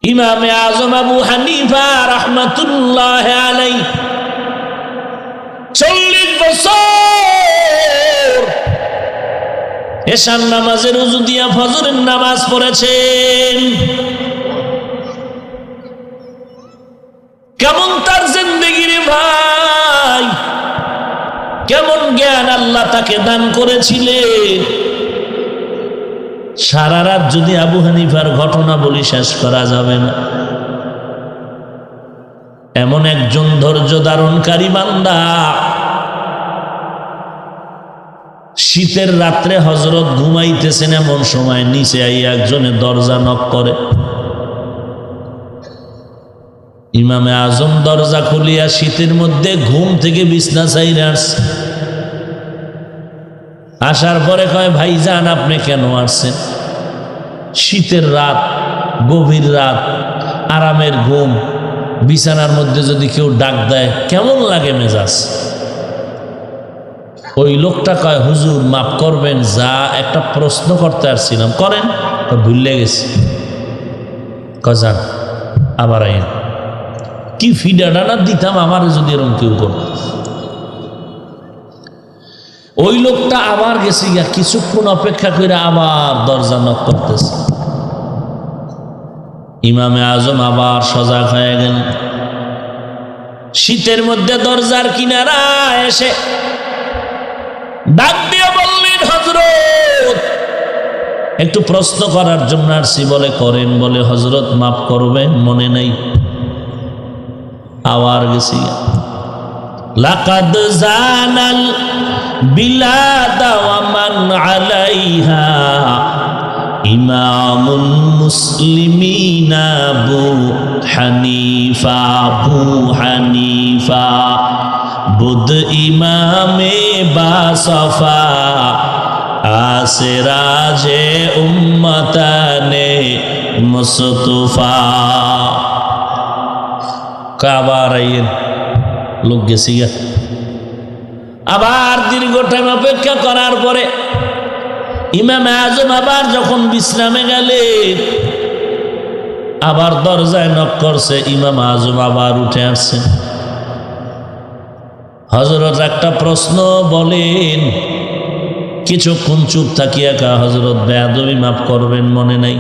ইমামে আজম আবু হানিফা রাহমাতুল্লাহ আলাইহি 40 বছর এশার নামাজের ওযু দিয়া ফজরের নামাজ পড়েছেন। কেমন তার জিন্দেগি রে ভাই, কেমন জ্ঞান আল্লাহ তাকে দান করেছিলেন। সারা রাত যদি আবু হানিফার ঘটনা বলি শেষ করা যাবে না। এমন একজন ধৈর্য ধারণকারী বান্দা। শীতের রাত্রে হযরত ঘুমাইতেছেন, এমন সময় নিচে আইয়া একজনের দরজা নক করে। ইমামে আজম দরজা খুলিয়া শীতের মধ্যে ঘুম থেকে বিছনা ছাইরা আসছে। আসার পরে কয়, ভাইজান আপনি কেন আসছেন? শীতের রাত, গভীর রাত, আরামের ঘুম, বিছানার মধ্যে যদি কেউ ডাক দেয় কেমন লাগে মেজাজ? ওই লোকটা কয়, হুজুর মাফ করবেন, যা একটা প্রশ্ন করতে আসছিলাম। করেন। ভুলে গেছি। কজান আবার আইন। কি ফিডাডানা দিতাম আমার যদি এরকম কেউ করত। ওই লোকটা আবার গেছে গিয়া কিছুক্ষণ অপেক্ষা করে আবার দরজা নক করতেছে। ইমামে আজম আবার সজাগ হয়ে গেল। শীতের মধ্যে দরজার কিনারা এসে ডাক দিয়ে বললেন, হযরত একটু প্রশ্ন করার জন্য আসছি। বলে করেন। বলে, হযরত মাফ করবেন, মনে নাই। আবার গেছি। লাকাদ জানাল বিলাদা ওয়া মান আলাইহা ইমামুল মুসলিমিনা আবু হানিফা। আবু হানিফা বুদ ইমামে বাসফা আসরাজে উম্মতানে মুস্তফা। আবার আইয়েন। লোক গেছি গা। আবার দীর্ঘ টাইম অপেক্ষা করার পরে ইমাম আজম আবার যখন বিশ্রামে গেলে আবার দরজায় নক করছে। ইমাম আজম আবার উঠে আসছেন। হযরত একটা প্রশ্ন বলেন। কিছুক্ষণ চুপ থাকিয়া কা, হযরত বেয়াদবি মাফ করবেন, মনে নাই।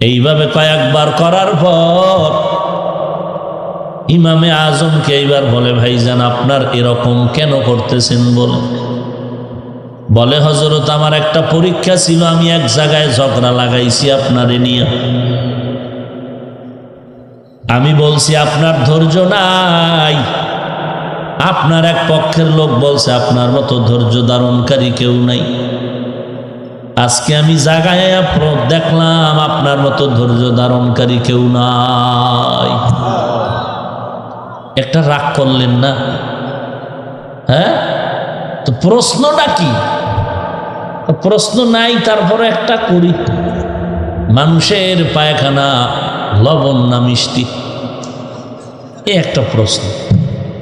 এইভাবে কয়েকবার করার পর ইমামে আজমকে এইবার বলে, ভাইজান আপনার এরকম কেন করতেছেন? বলে, হযরত আমার একটা পরীক্ষা ছিল, আমি এক জায়গায় ঝগড়া লাগাইছি আপনারে নিয়ে। আমি বলছি আপনার ধৈর্য নাই। আপনার এক পক্ষের লোক বলছে আপনার মতো ধৈর্য ধারণকারী কেউ নাই। আজকে আমি জায়গায় দেখলাম আপনার মতো ধৈর্য ধারণকারী কেউ নাই। একটা রাগ করলেন না? হ্যাঁ, তো প্রশ্নটা কি? প্রশ্ন নাই, তারপরে একটা করি। মানুষের পায়খানা লবণ না মিষ্টি? এ একটা প্রশ্ন।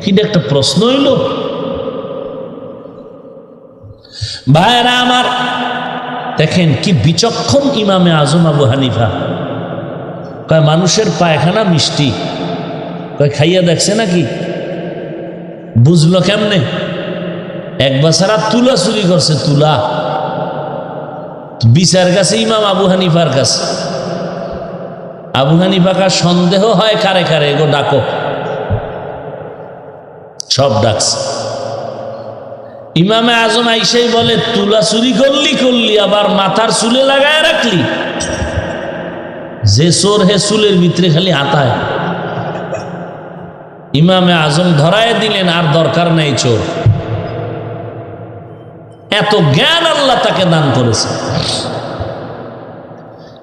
কিন্তু একটা প্রশ্ন হইল। ভাইরা আমার, দেখেন কি বিচক্ষণ ইমামে আজম আবু হানিফা। কয় মানুষের পায়খানা মিষ্টি? কয় খাইয়া দেখছে নাকি? বুঝলো কেমনে? এক বাছারা তুলা চুরি করছে। তুলা বিচার কাছে ইমাম আবু হানিফার কাছে। আবু হানিফা কার সন্দেহ হয় কারে কারে, এগো ডাকো। সব ডাকছে। ইমামে আজম আইসাই বলে, তুলা চুরি করলি আবার মাথার চুলে লাগায় রাখলি? যে চোর হে চুলের ভিতরে খালি হাতায়। ইমামে আজম ধরায় দিলেন, আর দরকার নেই চোর। এত জ্ঞান আল্লাহ তাকে দান করেছে।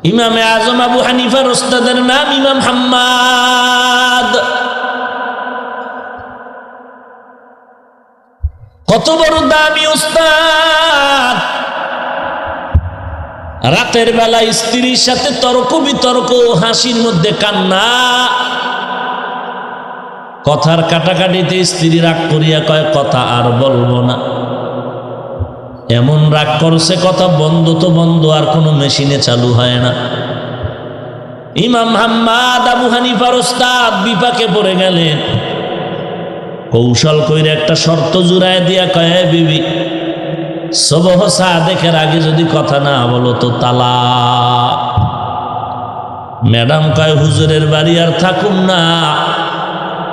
ইমামে আজম আবু হানিফার ওস্তাদের নাম ইমাম হাম্মাদ। কত বড় দামি ওস্তাদ! রাতের বেলা স্ত্রীর সাথে তর্ক বিতর্ক, হাসির মধ্যে কান্না। কথার কাটাকাটিতে স্ত্রী রাগ করিয়া কয়, কথা আর বলবো না। এমন রাগ করছে, কথা বন্ধ তো বন্ধ, আর কোনো মেশিনে চালু হয় না। ইমাম হাম্মাদ আবু হানিফার ওস্তাদ বিপাকে পড়ে গেলেন। কৌশল কইরে একটা শর্ত জুড়ায় দিয়া কয়, বিবি সুবহ সাদেকের আগে যদি কথা না বলো তো তালাক। ম্যাডাম কয়, হুজুরের বাড়ি আর থাকুম না,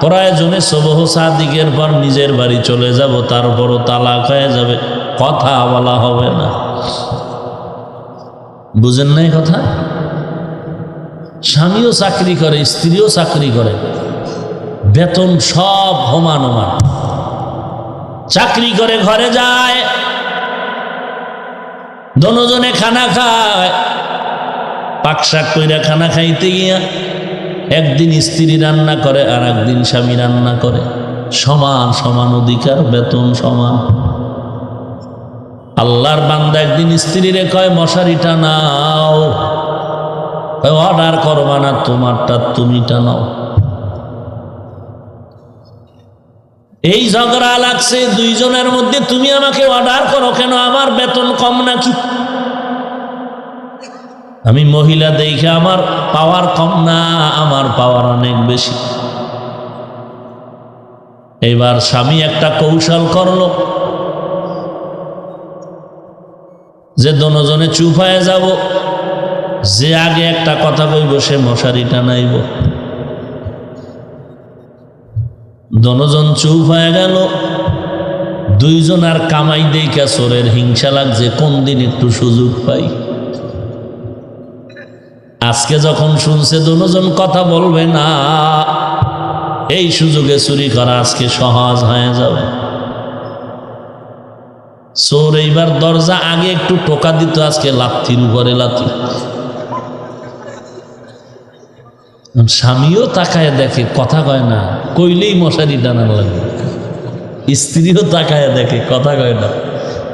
প্রয়োজনে সুবহ সাদিকের পর নিজের বাড়ি চলে যাব, তারপরও তালাক হয়ে যাবে, কথা বলা হবে না। বুঝেন নাই কথা? স্বামীও চাকরি করে, স্ত্রীও চাকরি করে, বেতন সব সমান সমান। চাকরি করে ঘরে যায়, দোনোজনে খানা খায়। পাকশাক কইরা খানা খাইতে গিয়া একদিন স্ত্রী রান্না করে আর একদিন স্বামী রান্না করে, সমান সমান অধিকার, বেতন সমান। আল্লাহর বান্দা একদিন স্ত্রীরে কয়, মশারি টানাও। অর্ডার করবা না, তোমারটা তুমি টানাও। এই ঝগড়া লাগছে দুইজনের মধ্যে, তুমি আমাকে অর্ডার করো কেন, আমার বেতন কম নাকি? আমি মহিলা দেখে আমার পাওয়ার কম না, আমার পাওয়ার অনেক বেশি। এবার স্বামী একটা কৌশল করলো যে দোনোজনে চুপ হয়ে যাব, যে আগে একটা কথা কইব সে মশারি টানাইব। দোনোজন চুপ হয়ে গেল। দুইজন আর কামাই দেইকা চোরের হিংসা লাগছে, কোন দিন একটু সুযোগ পাই। আজকে যখন শুনছে দোনোজন কথা বলবে না, এই সুযোগে চুরি করা আজকে সহজ হয়ে যাবে। চোর এইবার দরজা আগে একটু টোকা দিত, আজকে লাথির উপরে লাথি। স্বামীও তাকায় দেখে, কথা কয় না, কইলেই মশারি টানার লাগে। স্ত্রীও তাকায় দেখে, কথা কয় না,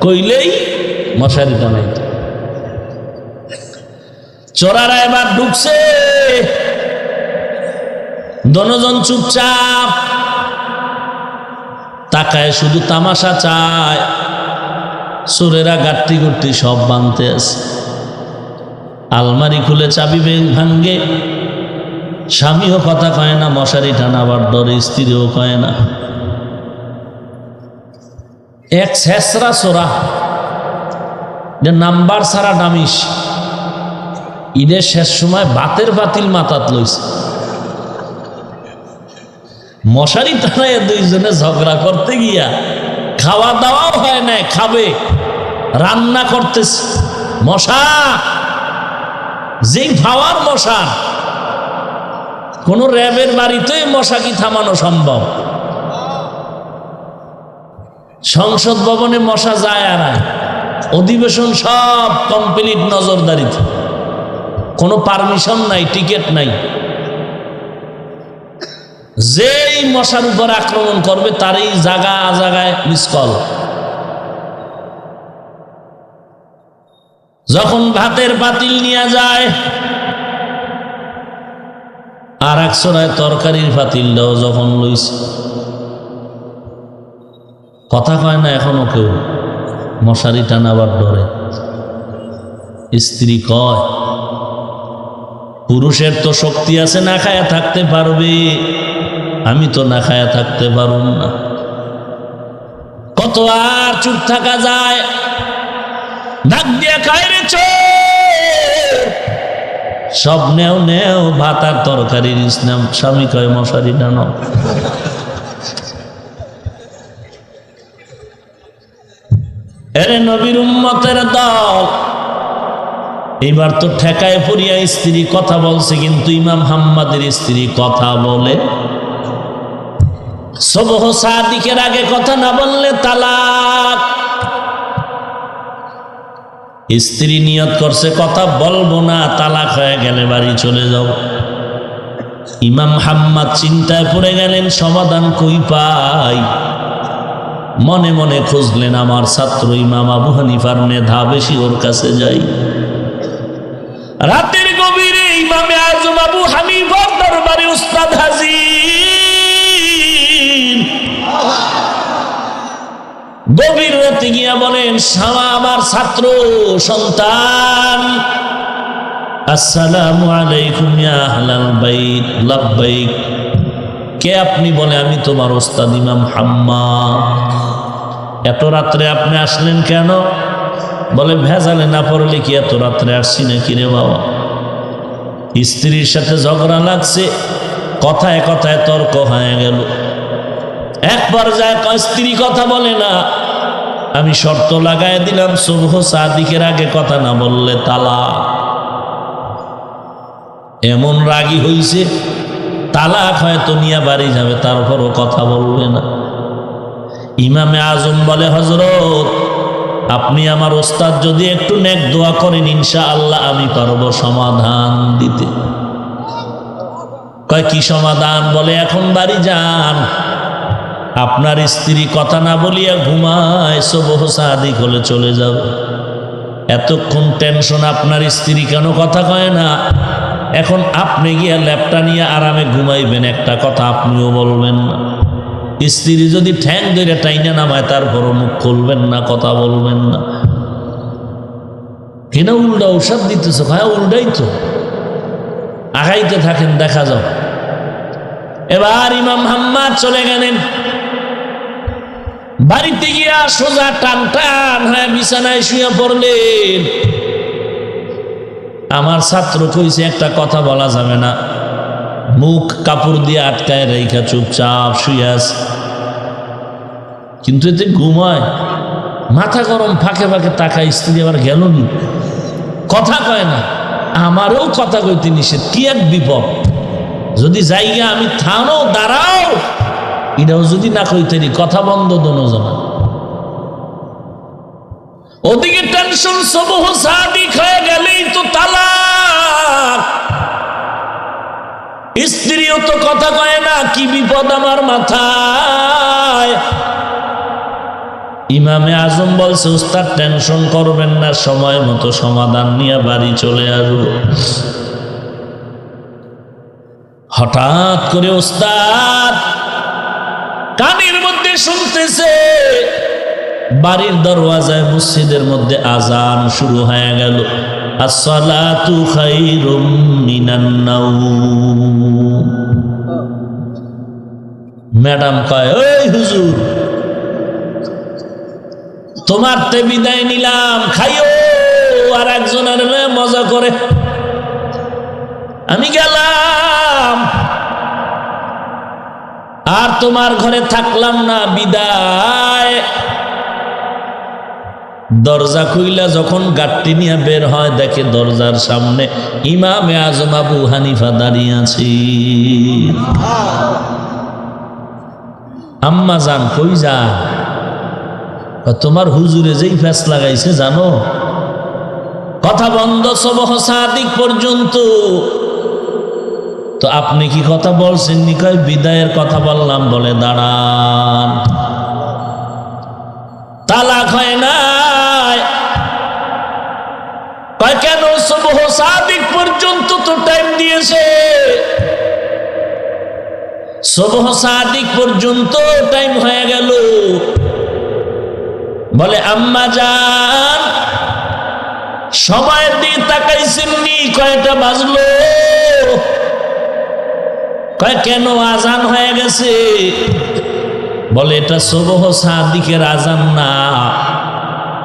কইলেই মশারি টানাই। চোরারা এবার ঢুকছে, দোনোজন চুপচাপ তাকায়, শুধু তামাশা চায়। চোরেরা গাট্টি গুট্টি সব বানতে আছে। আলমারি খুলে চাবি ভাঙ্গে। স্বামীও কথা কয় না, মশারি টানাবার ডরে স্ত্রীও কয় না। এক শেষরা চোরা, যে নাম্বার ছাড়া ডামিস, ঈদের শেষ সময় বাতের বাতিল মাথাত লইছে। মশারি টানায় দুইজনে ঝগড়া করতে গিয়া খাওয়া দাওয়াও হয় না, খাবে, রান্না করতেছে। মশা, যেই ভাওয়ার মশা, কোন র্যাবের বাড়িতে মশা কি থামানো সম্ভব? সংসদ ভবনে মশা যায় আর অধিবেশন সব কমপ্লিট নজরদারিতে, কোনো পারমিশন নাই, টিকিট নাই। যেই মশার উপর আক্রমণ করবে তারই জায়গা জায়গায় মিস কল। যখন ভাতের পাতিল নিয়ে যায়, আর এক চোরায় তরকারির পাতিলটাও যখন লইছে, কথা কয় না এখনো কেউ, মশারি টানাবার ডরে। স্ত্রী কয়, পুরুষের তো শক্তি আছে, না খায়া থাকতে পারবে, আমি তো না খায়া থাকতে পারুম না। কত আর চুপ থাকা যায়? ডাক দিয়া খায় রে চোর, সব নেও নেও, ভাত আর তরকারির ইসলাম। স্বামী কয়, মশারি টানো। এরে নবীর উম্মতের দল, এইবার তো ঠেকায় পড়িয়া স্ত্রী কথা বলছে, কিন্তু ইমাম হাম্মাদের স্ত্রী কথা বলে। সুবহ সাদিকের আগে কথা না বললে তালাক। স্ত্রী নিয়ত করছে কথা বলবো না, তালাক হয়ে গেলে বাড়ি চলে যাব। ইমাম হাম্মাদ চিন্তায় পড়ে গেলেন, সমাধান কই পাই। মনে মনে খুঁজলেন, আমার ছাত্র ইমাম আবু হানিফার মেধা বেশি, ওর কাছে যাই। রাতের গভীরে ইমামে আজম আবু হানিফার দরবারে উস্তাদ হাজির। গভীর রাতে গিয়া বলেন, শামা আমার ছাত্র সন্তান, আসসালামু আলাইকুম ইয়া আহলাল বাইত লাব্বাইক। কে আপনি? বলে আমি তোমার ওস্তাদ ইমাম হাম্মাদ। এত রাত্রে আপনি আসলেন কেন? বলে ভেজালে না পড়লে কি এত রাত্রে আসছি নাকি রে বাবা, স্ত্রীর সাথে ঝগড়া লাগছে, কথায় কথায় তর্ক হয়ে গেল। এক পর্যায়ে স্ত্রী কথা বলে না, আমি শর্ত লাগায় দিলাম সুবহ সাদিকের আগে কথা না বললে তালাক। এমন রাগী হইছে, তালাক হয়তো নিয়ে বাড়ি যাবে, তারপরও কথা বলবে না। ইমামে আজম বলে হযরত আপনি আমার ওস্তাদ, যদি একটু নেক দোয়া করেন ইনশাআল্লাহ আমি পারবো সমাধান দিতে। কয় কি সমাধান? বলে এখন বাড়ি যান, আপনার স্ত্রী কথা না বলিয়া ঘুমায়, সুবহ সাদিক হলে চলে যাবে। এতক্ষণ টেনশন আপনার স্ত্রী কেন কথা কয় না, এখন আপনি গিয়া ল্যাপটা নিয়ে আরামে ঘুমাইবেন, একটা কথা আপনিও বলবেন না। স্ত্রী যদি ঠ্যাং ধরে টাইনা নামায় তারপরও মুখ খুলবেন না, কথা বলবেন না। কিনা উল্টা ঔষধ দিতেছ? ভাই উল্টাই তো, আগাইতে থাকেন, দেখা যাও। এবার ইমাম হাম্মাদ চলে গেলেন। বাড়িতে গিয়া সোজা টান টান হয়ে বিছানায় শুয়ে পড়লেন। আমার ছাত্র কইছে একটা কথা বলা যাবে না, মুখ কাপড় দিয়ে আটকায় রেখা চুপচাপ শুয়ে আছে, কিন্তু এতে ঘুমায়। মাথা গরম, ফাঁকে ফাঁকে তাকায়, স্ত্রী আবার গেল নি, কথা কয় না। আমারও কথা কইতে নিষেধ, কি এক বিপদ। যদি জায়গা আমি থানো দাঁড়াও, এটাও যদি না কইতেরি, কথা বন্ধ দোনোজনা। ওদিকে টেনশন, সুবহ সাদিক হয়ে গেলেই তো তালাক। স্ত্রীও তো কথা কয় না, কি বিপদ আমার মাথায়। ইমামে আজম বলছে ওস্তাদ টেনশন করবেন না, সময় মতো সমাধান নিয়ে বাড়ি চলে আসবো। হঠাৎ করে ওস্তাদ কানের মধ্যে শুনতেছে বাড়ির দরওয়াজায় মসজিদের মধ্যে আজান শুরু হয়ে গেল, আসসালাতু খায়রুম মিনান নাওম। ম্যাডাম কয় ওই হুজুর তোমার তে বিদায় নিলাম, খাইও আর একজনের মজা করে। আমি গেলাম, আর তোমার ঘরে থাকলাম না, বিদায়। দরজা খুইলা যখন গাট্টি নিয়ে বের হয়, দেখে দরজার সামনে ইমামে আজম আবু হানিফা দাঁড়িয়ে আছে। আম্মা জান কই যা? তোমার হুজুরে যেই ফ্যাস লাগাইছে জানো, কথা বন্ধ সুবহ সাদিক পর্যন্ত। তো আপনি কি কথা বলছেন নি? কয় বিদায়ের কথা বললাম। বলে দাঁড়ান, তালাক হয় নাই। কয় কেন? সুবহ সাদিক পর্যন্ত তো টাইম দিয়েছে, সুবহ সাদিক পর্যন্ত টাইম হয়ে গেল। বলে আম্মা জান সময়ের দিকে তাকাইছেন নি? কয়টা বাজলো? কয় কেন? আজান হয়ে গেছে। বলে এটা সুবহ সাদিকের আজান না,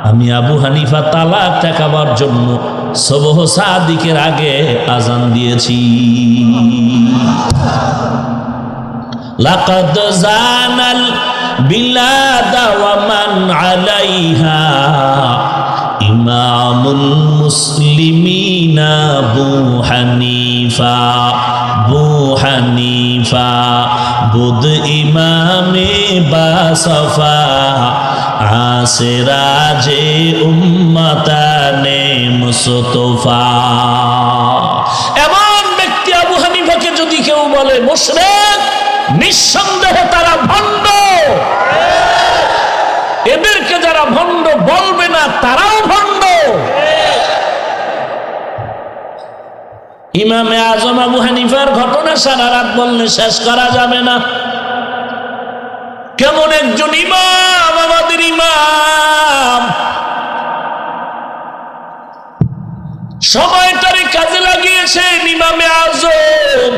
আমি আবু হানিফা তালাক ঠেকাবার জন্য সুবহ সাদিকের আগে আজান দিয়েছি। লাকাদ জানাল বিলাদা ওয়া মান আলাইহা ইমামুল মুসলিমিনা আবু হানিফা। আবু হানিফা বুদ ইমামে বাসফা আসরাজে উম্মতানে মুস্তফা। এমন ব্যক্তি আবু হানিফাকে যদি কেউ বলে মুশরিক, নিঃসন্দেহে তারা ভণ্ড। এদেরকে যারা ভণ্ড বলবে না তারাও ভণ্ড। ইমামে আজম আবু হানিফার ঘটনা সারা রাত বললে শেষ করা যাবে না। কেমন একজন ইমাম, আমাদের ইমাম, সময়টারে কাজে লাগিয়েছেন ইমামে আজম,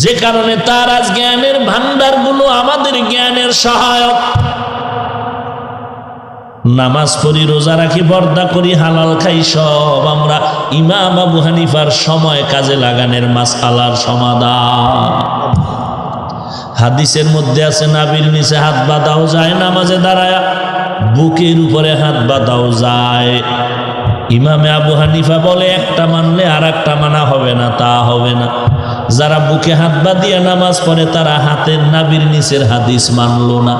যে কারণে তার আজ জ্ঞানের ভান্ডারগুলো আমাদের জ্ঞানের সহায়ক। নামাজ পড়ি, রোজা রাখি, পর্দা করি, হালাল খাই, সব আমরা ইমাম আবু হানিফার সময় কাজে লাগানোর মাসআলার সমাধান। হাদিসের মধ্যে আছে নাভির নিচে হাত বাঁধাও যায়, নামাজে দাঁড়ায় বুকের উপরে হাত বাঁধাও যায়। ইমামে আবু হানিফা বলে একটা মানলে আর একটা মানা হবে না, তা হবে না। যারা বুকে হাত বাঁধিয়ে নামাজ পড়ে তারা হাতের নাভির নিচের হাদিস মানলো না,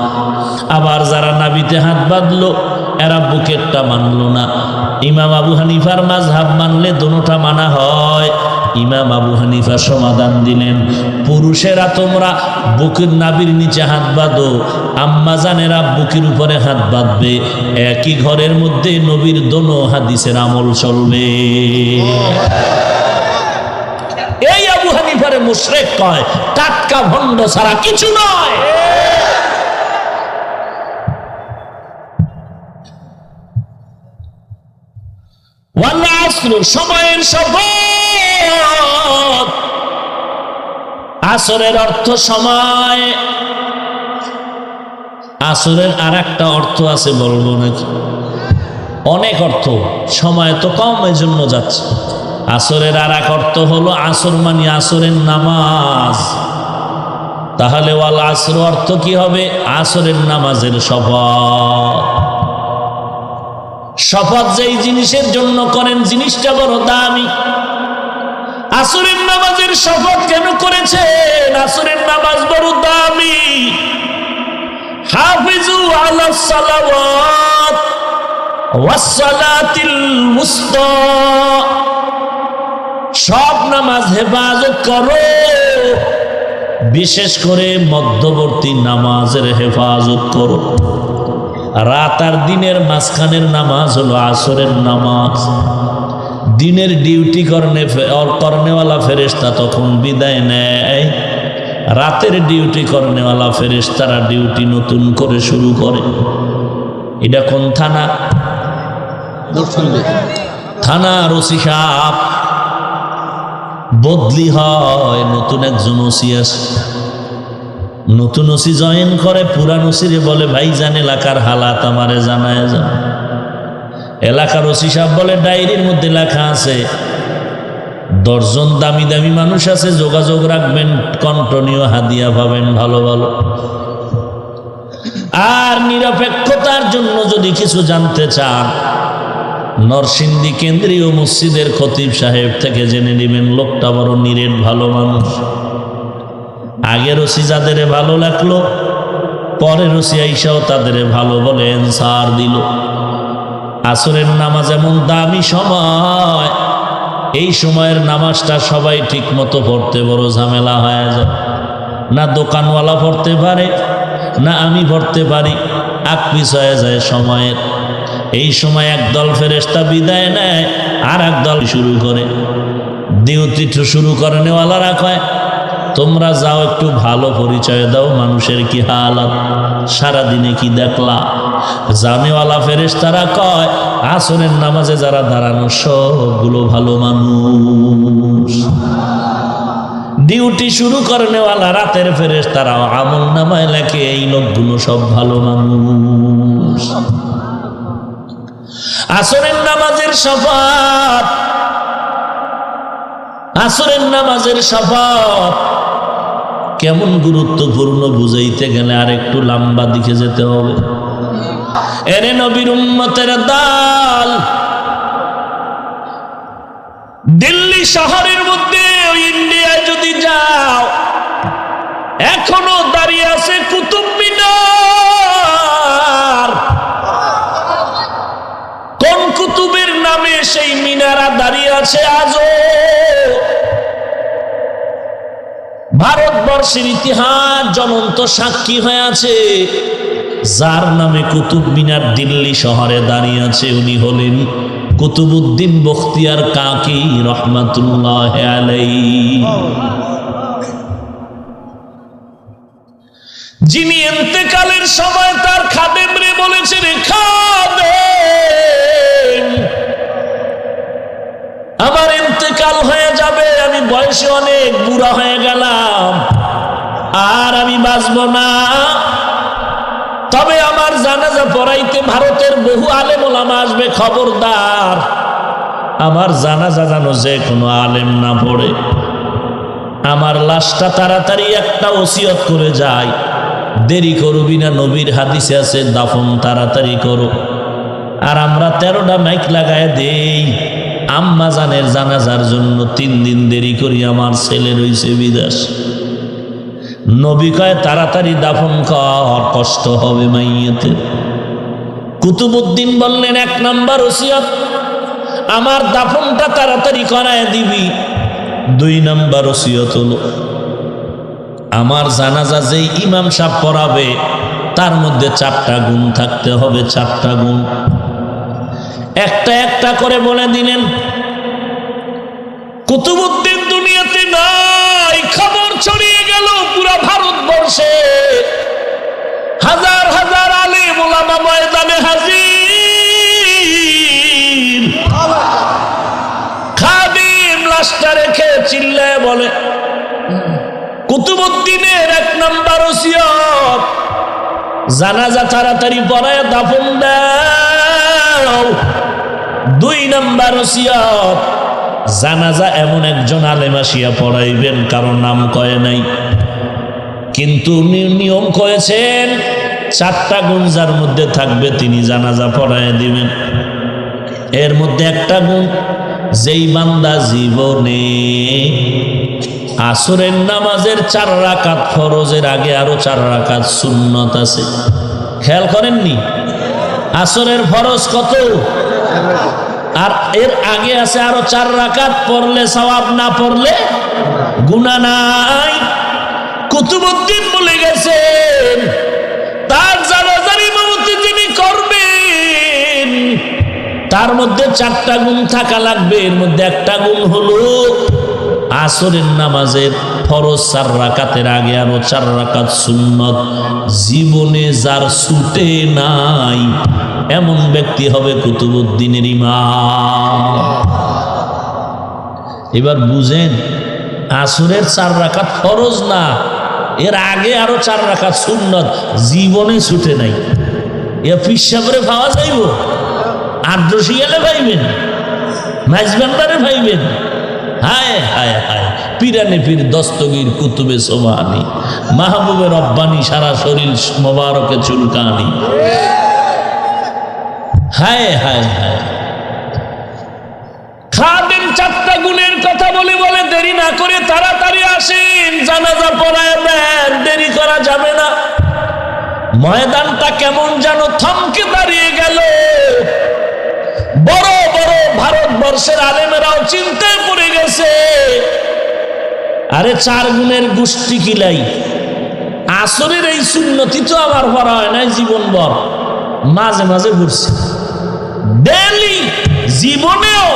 আবার যারা নাভিতে হাত বাঁধলো এরা বুকেরটা মানলো না। ইমাম আবু হানিফার মাযহাব মানলে দুটোটা মানা হয়। ইমাম আবু হানিফা সমাধান দিলেন, পুরুষেরা তোমরা বুকের নাভির নিচে হাত বাঁধো, আম্মাজানেরা বুকের উপরে হাত বাঁধবে, একই ঘরের মধ্যে নবীর দোনো হাদিসের আমল চলবে। এই আবু হানিফারে মুশরিক কয়, টাটকা ভণ্ড ছাড়া কিছু নয়। ওয়াল আসর, সময়ের শপথ। আসরের অর্থ সময়, আসরের আর একটা অর্থ আছে, বলবো নাকি? অনেক অর্থ, সময় তো কম, এই জন্য যাচ্ছে। আসরের আর এক অর্থ হলো আসর মানে আসরের নামাজ। তাহলে ওয়াল আসর অর্থ কি হবে? আসরের নামাজের শপথ। শপথ যেই জিনিসের জন্য করেন জিনিসটা বড় দামি। আসরের নামাজের শপথ কেন করেছেন? আসরের নামাজ বড় দামি। হাফিজু আলাস সালাওয়াত ওয়াস সালাতিল মুস্তা, সব নামাজ হেফাজত করো, বিশেষ করে মধ্যবর্তী নামাজের হেফাজত করো। রাত আর দিনের মাঝখানের নামাজ হলো আসরের নামাজ। দিনের ডিউটি করনেওয়ালা ফেরেশতা তখন বিদায় নেয়, রাতের ডিউটি করনেওয়ালা ফেরেশতারা ডিউটি নতুন করে শুরু করে। এটা কোন থানা? থানা ওসি সাহেব বদলি হয়, নতুন একজন ওসি আসে, নতুন ওসি জয়েন করে, পুরান ওসিরে বলে ভাইজান এলাকার হালাত আমারে জানায় যান। এলাকার ওসি সাহেব বলে ডায়েরির মধ্যে লেখা আছে 10 জন দামি দামি মানুষ আছে, যোগাযোগ রাখবেন, কন্টনীয় হাদিয়া পাবেন ভালো ভালো। আর নিরপেক্ষতার জন্য যদি কিছু জানতে চান, নরসিংদী কেন্দ্রীয় মসজিদের খতিব সাহেব থেকে জেনে নেবেন, লোকটা বড় নিরেট ভালো মানুষ। আগের ওসি যাদের ভালো লাগলো, পরের ওসি আইসাও তাদের ভালো বলে এনসার দিল। আসরের নামাজ এমন দামি সময়, এই সময়ের নামাজটা সবাই ঠিক মতো পড়তে বড় ঝামেলা হয়ে যায়। না দোকানওয়ালা পড়তে পারে, না আমি পড়তে পারি, আগ পিছ হয়ে যায় সময়ের। এই সময় একদল ফেরেশতা বিদায় নেয়, আর একদল শুরু করে। ডিউটি শুরু করে নেওয়ালারা কয় তোমরা যাও একটু ভালো পরিচয় দাও, মানুষের কি হালাত, সারাদিনে কি দেখলা। জানেওয়ালা ফেরেশতারা কয় আসরের নামাজে যারা দাঁড়ানো সবগুলো ভালো মানুষ। ডিউটি শুরু করে নেওয়ালা রাতের ফেরেশতারাও আমল নামায় লেখে এই লোকগুলো সব ভালো মানুষ। আসরের নামাজের শপথ, আসরের নামাজের শপথ কেমন গুরুত্বপূর্ণ বুঝাইতে গেলে আর একটু লম্বা দিকে যেতে হবে। এরে নবীর উম্মতের দল, দিল্লি শহরের মধ্যে ইন্ডিয়ায় যদি যাও, এখনো দাঁড়িয়ে আছে কুতুব মিনার। কোন কুতুবের নামে সেই মিনারা দাঁড়িয়ে আছে আজও? ভারতবর্ষের ইতিহাস জ্বলন্ত সাক্ষী হয়ে আছে, যার নামে কুতুব মিনার দিল্লি শহরে দাঁড়িয়ে আছে উনি হলেন কুতুবউদ্দিন বখতিয়ার কাকি রহমাতুল্লাহ আলাইহি, যিনি ইন্তেকালের সময় তার খাদেমরে বলেছেন, খাদেম আমার ইন্তেকাল হয়ে যাবে, আমি বয়সে অনেক বুড়া হয়ে গেলাম, আর আমি বাঁচব না। তবে আমার জানাজা পড়াইতে ভারতের বহু আলেম ওলামা আসবে, খবরদার আমার জানাজা যেন যে কোনো আলেম না পড়ে। আমার লাশটা তাড়াতাড়ি একটা ওসিয়ত করে যায়, দেরি করবি না, নবীর হাদিসে আছে দাফন তাড়াতাড়ি করো। আর আমরা 13টা মাইক লাগায় দেই আম্মা জানের জানাজার জন্য, 3 দিন দেরি করি, আমার ছেলে রইছে বিদেশ। নবী কয় তাড়াতাড়ি দাফন কর, কষ্ট হবে মাইয়াতে। কুতুবউদ্দিন বললেন 1 নাম্বার ওসিয়ত, আমার দাফনটা তাড়াতাড়ি করায় দিবি। 2 নাম্বার ওসিয়ত হলো আমার জানাজা যেই ইমাম সাহেব পড়াবে তার মধ্যে 4টা গুণ থাকতে হবে, 4টা গুণ। একটা একটা করে বলে দিলেন। কুতুবউদ্দিন দুনিয়াতে নাই, খবর ছড়িয়ে গেল পুরো ভারতবর্ষে। হাজার হাজার আলেম ওলামা ময়দানে হাজির। খাদিম লাশটা রেখে চিল্লায় বলে, কুতুবউদ্দিনের 1 নাম্বার ওসিয়ত, জানাজা তাড়াতাড়ি পড়ায় দাফন দাও। 2 নাম্বার ওসিয়ত, জানাজা এমন একজন আলেম আসিয়া পড়াইবেন কারণ নাম কয় নাই, কিন্তু নিয়ম করেছেন 4টা গুণ যার মধ্যে থাকবে তিনি জানাজা পড়ায় দিবেন। এর মধ্যে একটা গুণ, যেই বান্দা জীবনে আসরের নামাজের 4 রাকাত ফরজের আগে আরো 4 রাকাত সুন্নত আছে, খেয়াল করেননি? আসরের ফরজ কত? আর এর আগে আছে আরো 4 রাকাত, পড়লে সওয়াব, না পড়লে গুনাহ নাই। কুতুবউদ্দিন বলে গেছেন তার জানাজার ইমামতি যিনি করবেন তার মধ্যে 4টা গুণ থাকা লাগবে। এর মধ্যে একটা গুণ হলো আসরের নামাজের ফরজ 4 রাকাতের আগে আরো 4 রাকাত সুন্নত। জীবনে যার ছুটে নাই এমন ব্যক্তি হবে কুতুবউদ্দিনের ইমাম। এবার বুঝেন, আসরের 4 রাকাত ফরজ না, এর আগে আরো 4 রাকাত সুন্নত, জীবনে ছুটে নাই। এ পিসাবরে পাওয়া যাইব, আদ্রশিয়ালে পাইবেন, মাইজবান্ডারে পাইবেন। হায় হায় হায়, পিরানে পীর দস্তগীর কুতুবে সোবানি, মাহবুবে রব্বানি সারা শরীর মোবারকে চুলকানি। হায় হায় হায়। খাদেম 4টা গুণের কথা বলে বলে দেরি না করে তাড়াতাড়ি আসেন, জানাজা পড়ায় দেন, দেরি করা যাবে না। ময়দানটা কেমন যেন থমকে দাঁড়িয়ে গেল। বড় বড় ভারতবর্ষের আলেমেরাও চিন্তায় পড়ে গেছে। আরে 4 গুণের গোষ্ঠী কিলাই, আসরের এই সুন্নতি তো আমার পড়া হয় নাই জীবনভর, মাঝে মাঝে ঘুরছে, ডেলি জীবনেও।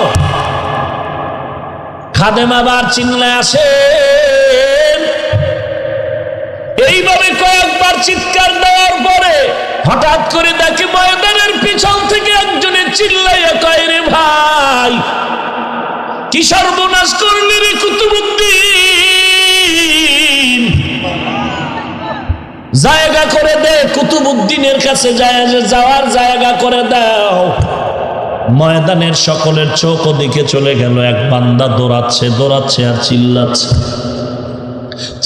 খাদেম আবার চিল্লায় আসেন। এইভাবে কয়েকবার চিৎকার দেওয়ার পরে হঠাৎ করে দেখি ময়দানের পিছন থেকে একজনের চিল্লাইয়া কয়, রে ভাই কি সর্বনাশ করলি রে কুতুবউদ্দিন, জায়গা করে দে, কুতুবউদ্দিনের কাছে যাওয়ার জায়গা করে দাও। ময়দানের সকলের চোখ ওদিকে চলে গেল। এক বান্দা দৌড়াচ্ছে দৌড়াচ্ছে আর চিল্লাচ্ছে,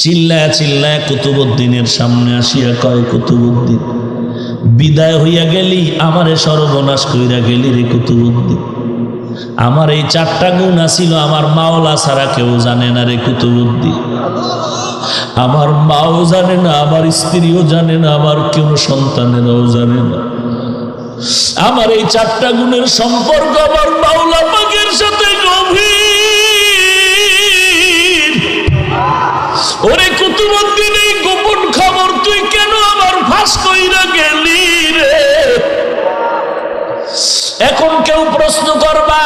চিল্লায় চিল্লায় কুতুবউদ্দিনের সামনে আসিয়া কয়, কুতুবউদ্দিন বিদায় হইয়া গেলি, আমারে সর্বনাশ কইরা গেলি রে কুতুবউদ্দিন। আমার এই 4টা গুণ আছিল আমার মাওলা ছাড়া কেউ জানে না রে কুতুবউদ্দিন। আমার মাও জানে না, আমার স্ত্রীও জানে না, আমার কেউ সন্তানেরাও জানে না। আমার এই 4টা গুণের সম্পর্ক আমার মাওলা পাকের সাথে গভীর। ওরে কুতুবউদ্দিন, এই গোপন খবর তুই কেন আমার ফাঁস কইরা গেলি রে? এখন কেউ প্রশ্ন করবা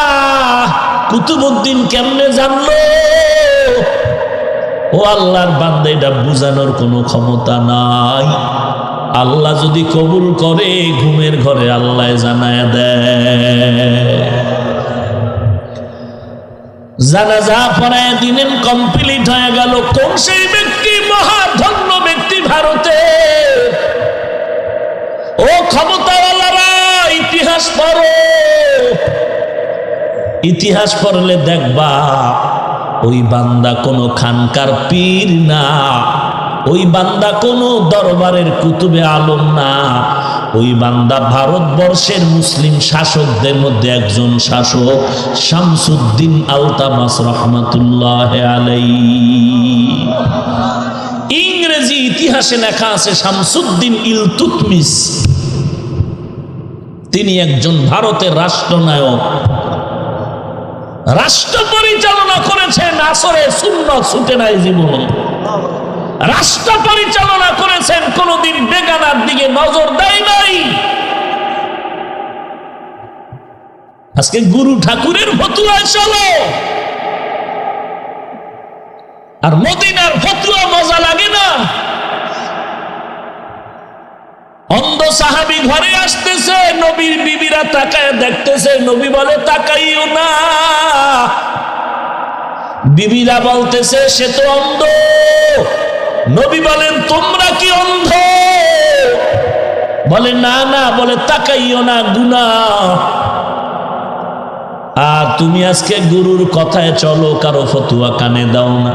কুতুবউদ্দিন কেমনে জানলো? ও আল্লাহর বান্দা, এটা বুঝানোর কোনো ক্ষমতা নাই। আল্লাহ যদি কবুল করে ঘুমের ঘরে আল্লাহ জানায় দেয়। জানাজা পড়ায় দিলেন, কমপ্লিট হয়ে গেল। কোন সেই ব্যক্তি? মহাধন্য ব্যক্তি ভারতে। ও ক্ষমতাওয়ালারা, ইতিহাস পড়ো। ইতিহাস পড়লে দেখবা ওই বান্দা কোনো খানকার পীর না, ওই বান্দা কোনো দরবারের কুতুবে আলম না, ওই বান্দা ভারতবর্ষের মুসলিম শাসকদের মধ্যে একজন শাসক, শামসুদ্দিন আলতামাস রহমাতুল্লাহ আলাইহি। ইংরেজি ইতিহাসে লেখা আছে শামসুদ্দিন ইলতুতমিশ, তিনি একজন ভারতের রাষ্ট্রনায়ক, রাষ্ট্র পরিচালনা করেছেন। আসরে সুন্নাত ছুটে নাই জীবনে। রাষ্ট্র পরিচালনা করেছেন, কোনদিন বেগানার দিকে নজর দেয় নাই। আজকে গুরু ঠাকুরের ফতুয়ায় চলো, আর মদিনার ফতুয়া মজা লাগে না। অন্ধ সাহাবী ঘরে আসতেছে, নবীর বিবিরা তাকায় দেখতেছে, নবী বলে তাকাইও না। বিবিরা বলতেছে সে তো অন্ধ। নবী বলেন তোমরা কি অন্ধ? বলে না না। বলে তাকাইও না, গুনাহ। আর তুমি আজকে গুরুর কথায় চলো, কারো ফতুয়া কানে দাও না।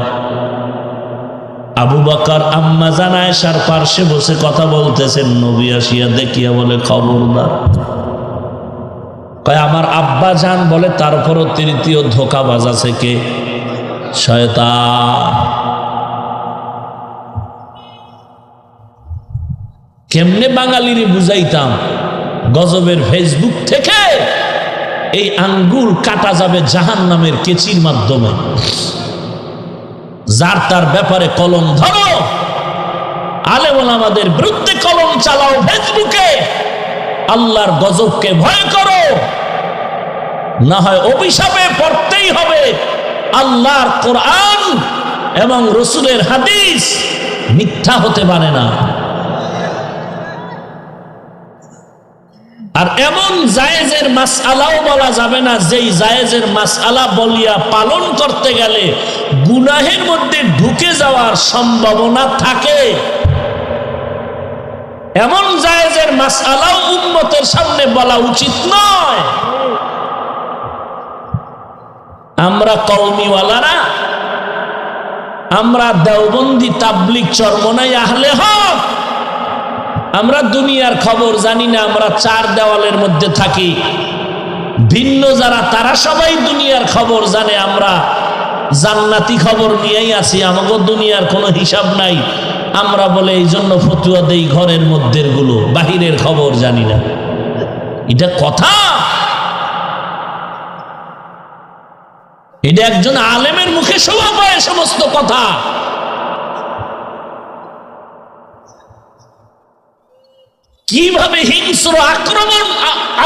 আবু বকর আম্মা জান আয়েশার পার্শ্বে বসে কথা বলতেছেন, নবী আসিয়া দেখিয়া বলে খবরদার। কয় আমার আব্বা জান। বলে তারপরও তৃতীয় ধোঁকাবাজ আছে কে? শয়তান। কেমনে বাঙালিরে বুঝাইতাম গজবের ফেসবুক থেকে এই আঙ্গুল কাটা যাবে জাহান্নামের কেচির মাধ্যমে। যার তার ব্যাপারে কলম ধরো, আলেম ওলামাদের বিরুদ্ধে কলম চালাও ফেসবুকে, আল্লাহর গজবকে ভয় করো, না হয় অভিশাপে পড়তেই হবে। আল্লাহর কোরআন এবং রসুলের হাদিস মিথ্যা হতে পারে না। আর এমন জায়েজের মাসআলাও বলা যাবে না যেই জায়েজের মাসআলা বলিয়া পালন করতে গেলে গুনাহের মধ্যে ঢুকে যাওয়ার সম্ভাবনা থাকে। এমন জায়েজের মাসআলাও উম্মতের সামনে বলা উচিত নয়। আমরা কওমিওয়ালারা, আমরা দেওবন্দি তাবলিগ চরমনাই আহলে হক, আমরা দুনিয়ার খবর জানি না। আমরা চার দেওয়ালের মধ্যে থাকি। ভিন্ন যারা তারা সবাই দুনিয়ার খবর জানে। আমরা জান্নাতি খবর নিয়েই আছি, আমাকে দুনিয়ার কোনো হিসাব নাই। আমরা বলে এই জন্য ফতুয়া দেই ঘরের মধ্যের গুলো, বাহিরের খবর জানি না। এটা কথা? এটা একজন আলেমের মুখে শোভা পায় সমস্ত কথা? কিভাবে হিংস্র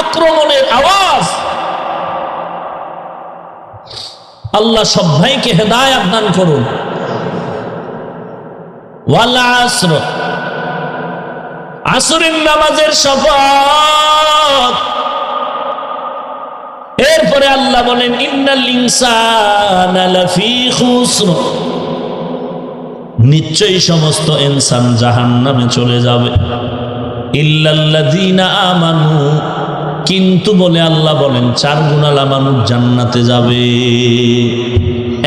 আক্রমণের আওয়াজ! আল্লাহ সব ভাইকে হেদায়েত দান করুন। ওয়াল আসর, আসরের নামাজের শপথ। এরপরে আল্লাহ বলেন ইন্নাল ইনসানা লাফি খুসর, নিশ্চয়ই সমস্ত ইনসান জাহান্নামে চলে যাবে। ইল্লাল্লাযীনা আমানু, কিন্তু বলে আল্লাহ বলেন চার গুণালা মানুষ জান্নাতে যাবে।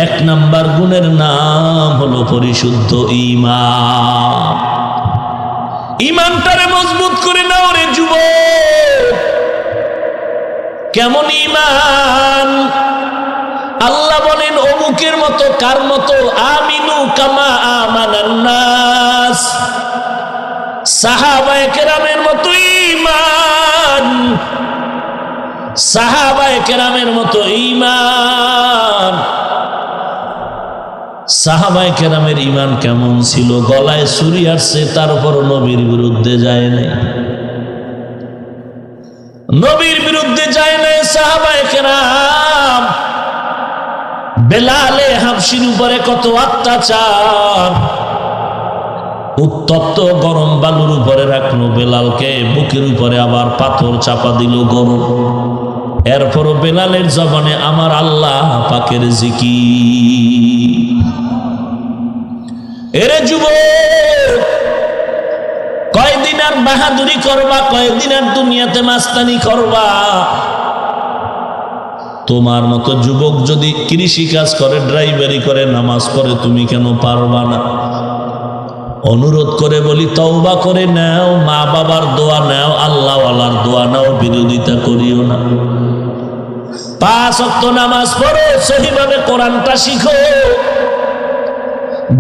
এক নাম্বার গুণের নাম হলো পরিশুদ্ধ ঈমান। ঈমানটারে মজবুত করে নাও রে যুবক। কেমন ঈমান? আল্লাহ বলেন অমুকের মতো, কার মতো? আমিনু কামা আমানান নাস, সাহাবায়ে কেরামের মতো ঈমান। সাহাবায়ে কেরামের মতো ঈমান। সাহাবায়ে কেরামের ঈমান কেমন ছিল? গলায় ছুরি আসছে, তারপর নবীর বিরুদ্ধে যায় নাই। নবীর বিরুদ্ধে যায় নাই সাহাবায়ে কেরাম। বেলালে হাবশির উপরে কত অত্যাচার! উত্তপ্ত গরম বালুর উপরে রাখলো বেলালকে, বুকের উপরে আবার পাথর চাপা দিল গরম। এরপরও বেলালের জবানে আমার আল্লাহ পাকের জিকির। এরে যুবক, কয়দিন আর বাহাদুরি করবা, কয়দিন আর দুনিয়াতে মাস্তানি করবা? তোমার মতো যুবক যদি কৃষি কাজ করে, ড্রাইভারি করে, নামাজ পড়ে, তুমি কেন পারবা না? অনুরোধ করে বলি, তওবা করে নাও, মা বাবার দোয়া নাও, আল্লাহওয়ালার দোয়া নাও, বিরোধিতা করিও না। 5 ওয়াক্ত নামাজ পড়ো, সহিভাবে কোরআনটা শিখো,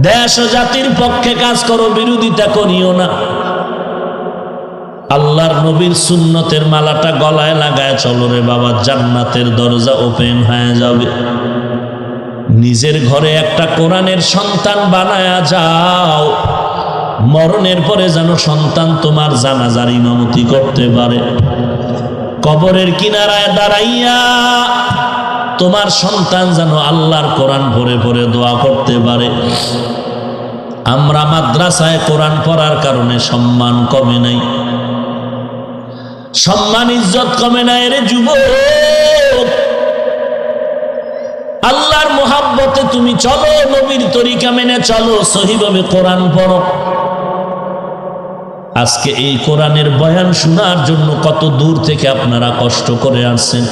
দেশ ও জাতির পক্ষে কাজ করো, বিরোধিতা করিও না। আল্লাহর নবীর সুন্নতের মালাটা গলায় লাগায় চলো রে বাবা, জান্নাতের দরজা ওপেন হয়ে যাবে। নিজের ঘরে একটা কোরআনের সন্তান বানায়া যাও, মরণের পরে যেন সন্তান তোমার জানাজার ইমামতি করতে পারে। কবরের কিনারায় দাঁড়াইয়া তোমার সন্তান যেন আল্লাহর কোরআন পড়ে পড়ে দোয়া করতে পারে। আমরা মাদ্রাসায় কোরআন পড়ার কারণে সম্মান কমে নাই, সম্মান ইজ্জত কমে নাই। রে যুবক, আল্লাহর মোহাব্বতে তুমি চলো, নবীর তরিকা মেনে চলো, সহিভাবে কোরআন পড়ো। আজকে এই কোরআনের বয়ান শোনার জন্য কত দূর থেকে আপনারা কষ্ট করে আসছেন।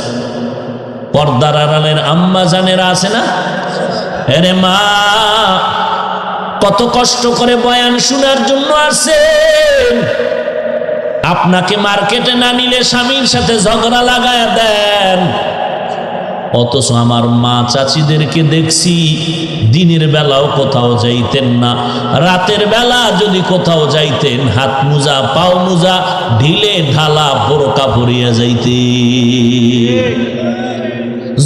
পর্দার আড়ালের আম্মা জানেরা আছে না? আরে মা, কত কষ্ট করে বয়ান শোনার জন্য আসছেন। আপনাকে মার্কেটে না নিলে স্বামীর সাথে ঝগড়া লাগায়া দেন, অথচ আমার মা চাচিদেরকে দেখছি দিনের বেলাও কোথাও যাইতেন না, রাতের বেলা যদি কোথাও যাইতেন হাত মোজা পাও মোজা ঢিলে ঢালা বোরকা পরিয়া যাইতে।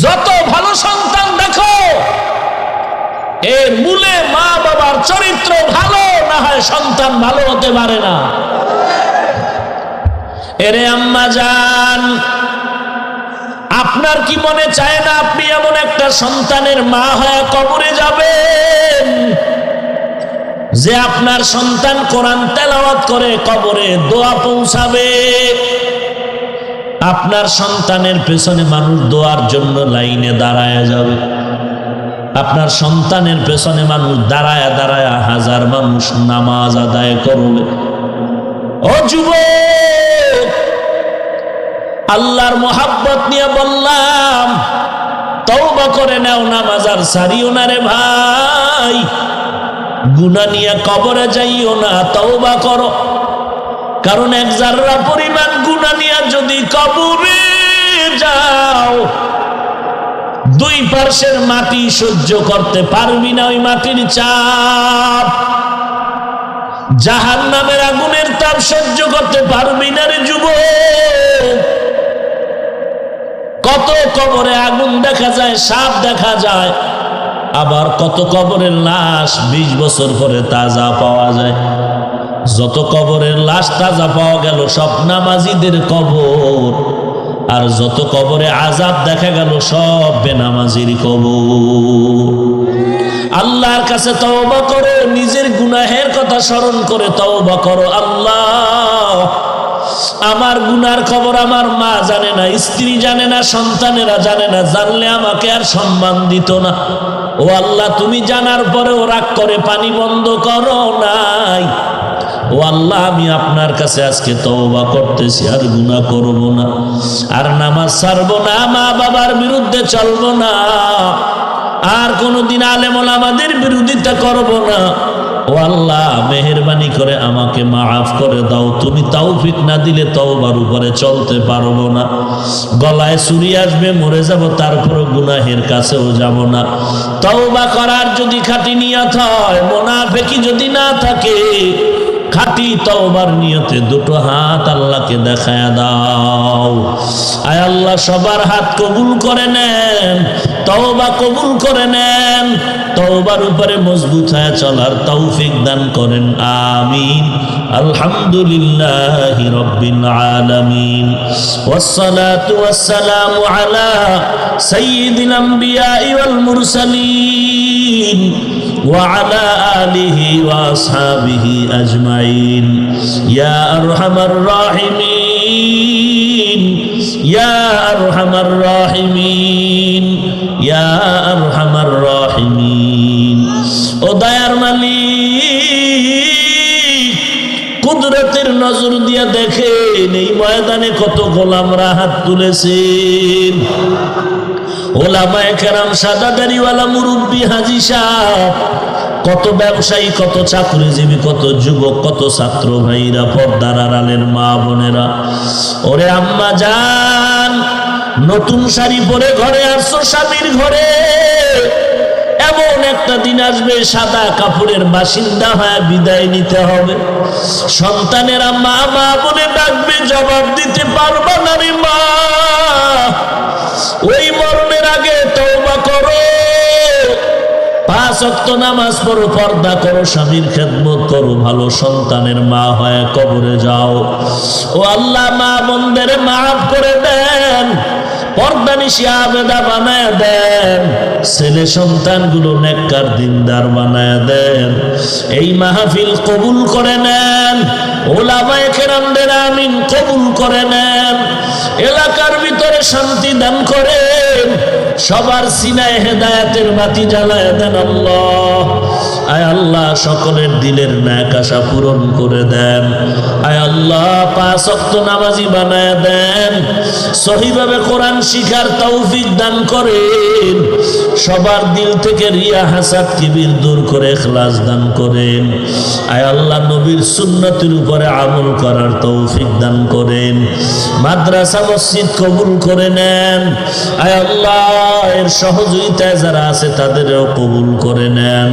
যত ভালো সন্তান দেখো, এর মূলে মা বাবার চরিত্র ভালো না হয় সন্তান ভালো হতে পারে না। এরে আম্মা জান, আপনার কি মনে চায় না আপনি এমন একটা সন্তানের মা হয়ে কবরে যাবেন যে আপনার সন্তান কোরআন তেলাওয়াত করে কবরে দোয়া পৌঁছাবে? আপনার সন্তানের পেছনে মানুষ দোয়ার জন্য লাইনে দাঁড়ায় যাবে, আপনার সন্তানের পেছনে মানুষ দাঁড়ায় দাঁড়ায় হাজার মানুষ নামাজ আদায় করবে। ও যুবক, আল্লাহর মোহাব্বত নিয়ে বললাম, তওবা করে নাও, নামাজ আর ছাড়িও না রে ভাই। গুনাহ নিয়ে কবরে যাইও না, তওবা করো। কারণ এক জাররা পরিমাণ গুনাহ নিয়ে যদি কবরে যাও, 2 পার্শ্বের মাটি সহ্য করতে পারবি না, ওই মাটির চাপ। জাহান্নামের আগুনের তাপ সহ্য করতে পারবি না রে যুবক। কত কবরে আগুন দেখা যায়, সাপ দেখা যায়, আবার কত কবরের লাশ 20 বছর পরে তাজা পাওয়া যায়। যত কবরের লাশ তাজা পাওয়া গেল সব নামাজিদের কবর, আর যত কবরে আযাব দেখা গেল সব বেনামাজির কবর। আল্লাহর কাছে তওবা করো, নিজের গুনাহের কথা স্মরণ করে তওবা করো। আল্লাহ, আমার গুনার খবর আমার মা জানে না, স্ত্রী জানে না, সন্তানেরা জানে না, জানলে আমাকে আর সম্মান দিত না। ও আল্লাহ, তুমি জানার পরেও রাগ করে পানি বন্ধ করো নাই। ও আল্লাহ, আমি আপনার কাছে আজকে তওবা করতেছি, আর গুনাহ করব না, আর নামাজ ছাড়বো না, মা বাবার বিরুদ্ধে চলবো না, আর কোনোদিন আলেম ওলামাদের বিরোধিতা করব না। ও আল্লাহ, মেহেরবানি করে আমাকে মাফ করে দাও। তুমি তৌফিক না দিলে তওবার উপরে চলতে পারবো না। গলায় ছুরি আসবে, মরে যাব, তারপরও গুনাহের কাছেও যাব না। তওবা করার যদি খাঁটি নিয়ত হয়, মুনাফিকি যদি না থাকে, খাঁটি তওবার নিয়তে 2টো হাত আল্লাহকে দেখায়া দাও। আয় আল্লাহ, সবার হাত কবুল করে নেন, তওবা কবুল করে নেন, তওবার উপরে মজবুত হয়ে চলার তৌফিক দান করেন। আমিন। আলহামদুলিল্লাহি রাব্বিল আলামিন, ওয়াসসালাতু ওয়াসসালামু আলা সাইয়্যিদিল আমবিয়া ওয়াল মুরসালিন وعلى آله وأصحابه أجمعين يا أرحم الراحمين ইয়া আরহামার রাহিমিন, ইয়া আরহামার রাহিমিন। ও দয়ার মালিক, কুদরতের নজর দিয়া দেখেন এই ময়দানে কত গোলামরা হাত তুলেছেন। ওলামায়ে কেরাম, সাদা দাড়িওয়ালা মুরব্বী, হাজী সাহেব, কত ব্যবসায়ী, কত চাকরিজীবী, কত যুবক, কত ছাত্র ভাইরা, পর্দার আড়ালের মা বোনেরা। ওরে আম্মা জান, নতুন শাড়ি পরে ঘরে আসছো স্বামীর ঘরে, এমন একটা দিন আসবে সাদা কাপড়ের বাসিন্দা হয়ে বিদায় নিতে হবে। সন্তানেরা মা মা বলে ডাকবে, জবাব দিতে পারবা না রে মা। ওই মরণের আগে তওবা করো, 5 ওয়াক্ত নামাজ পড়ো, পর্দা করো, স্বামীর খেদমত করো, ভালো সন্তানের মা হয়ে কবরে যাও। ও আল্লাহ, মা বোনদের মাফ করে দেন, পর্দা নিশি আবেদা বানায় দেন, ছেলে সন্তানগুলো নেককার দিনদার বানায় দেন। এই মাহফিল কবুল করে নেন, ওলামায়ে কেরামদের আমিন কবুল করে নেন। এলাকার ভিতরে শান্তি দান করেন, সবার সিনায় হেদায়েতের বাতি জ্বালায় দেন আল্লাহ। আয় আল্লাহ, সকলের দিলের ন্যাক আশা পূরণ করে দেন। আয় আল্লাহ, 5 ওয়াক্ত নামাজি বানায় দেন, সহিভাবে কোরআন শিখার তৌফিক দান করেন। সবার দিল থেকে রিয়া হাসাদ কিবির দূর করে ইখলাস দান করেন। আয় আল্লাহ, নবীর সুন্নতের উপরে আমল করার তৌফিক দান করেন। মাদ্রাসা মসজিদ কবুল করে নেন। আয় আল্লাহ, এর সহযোগিতায় যারা আছে তাদেরও কবুল করে নেন।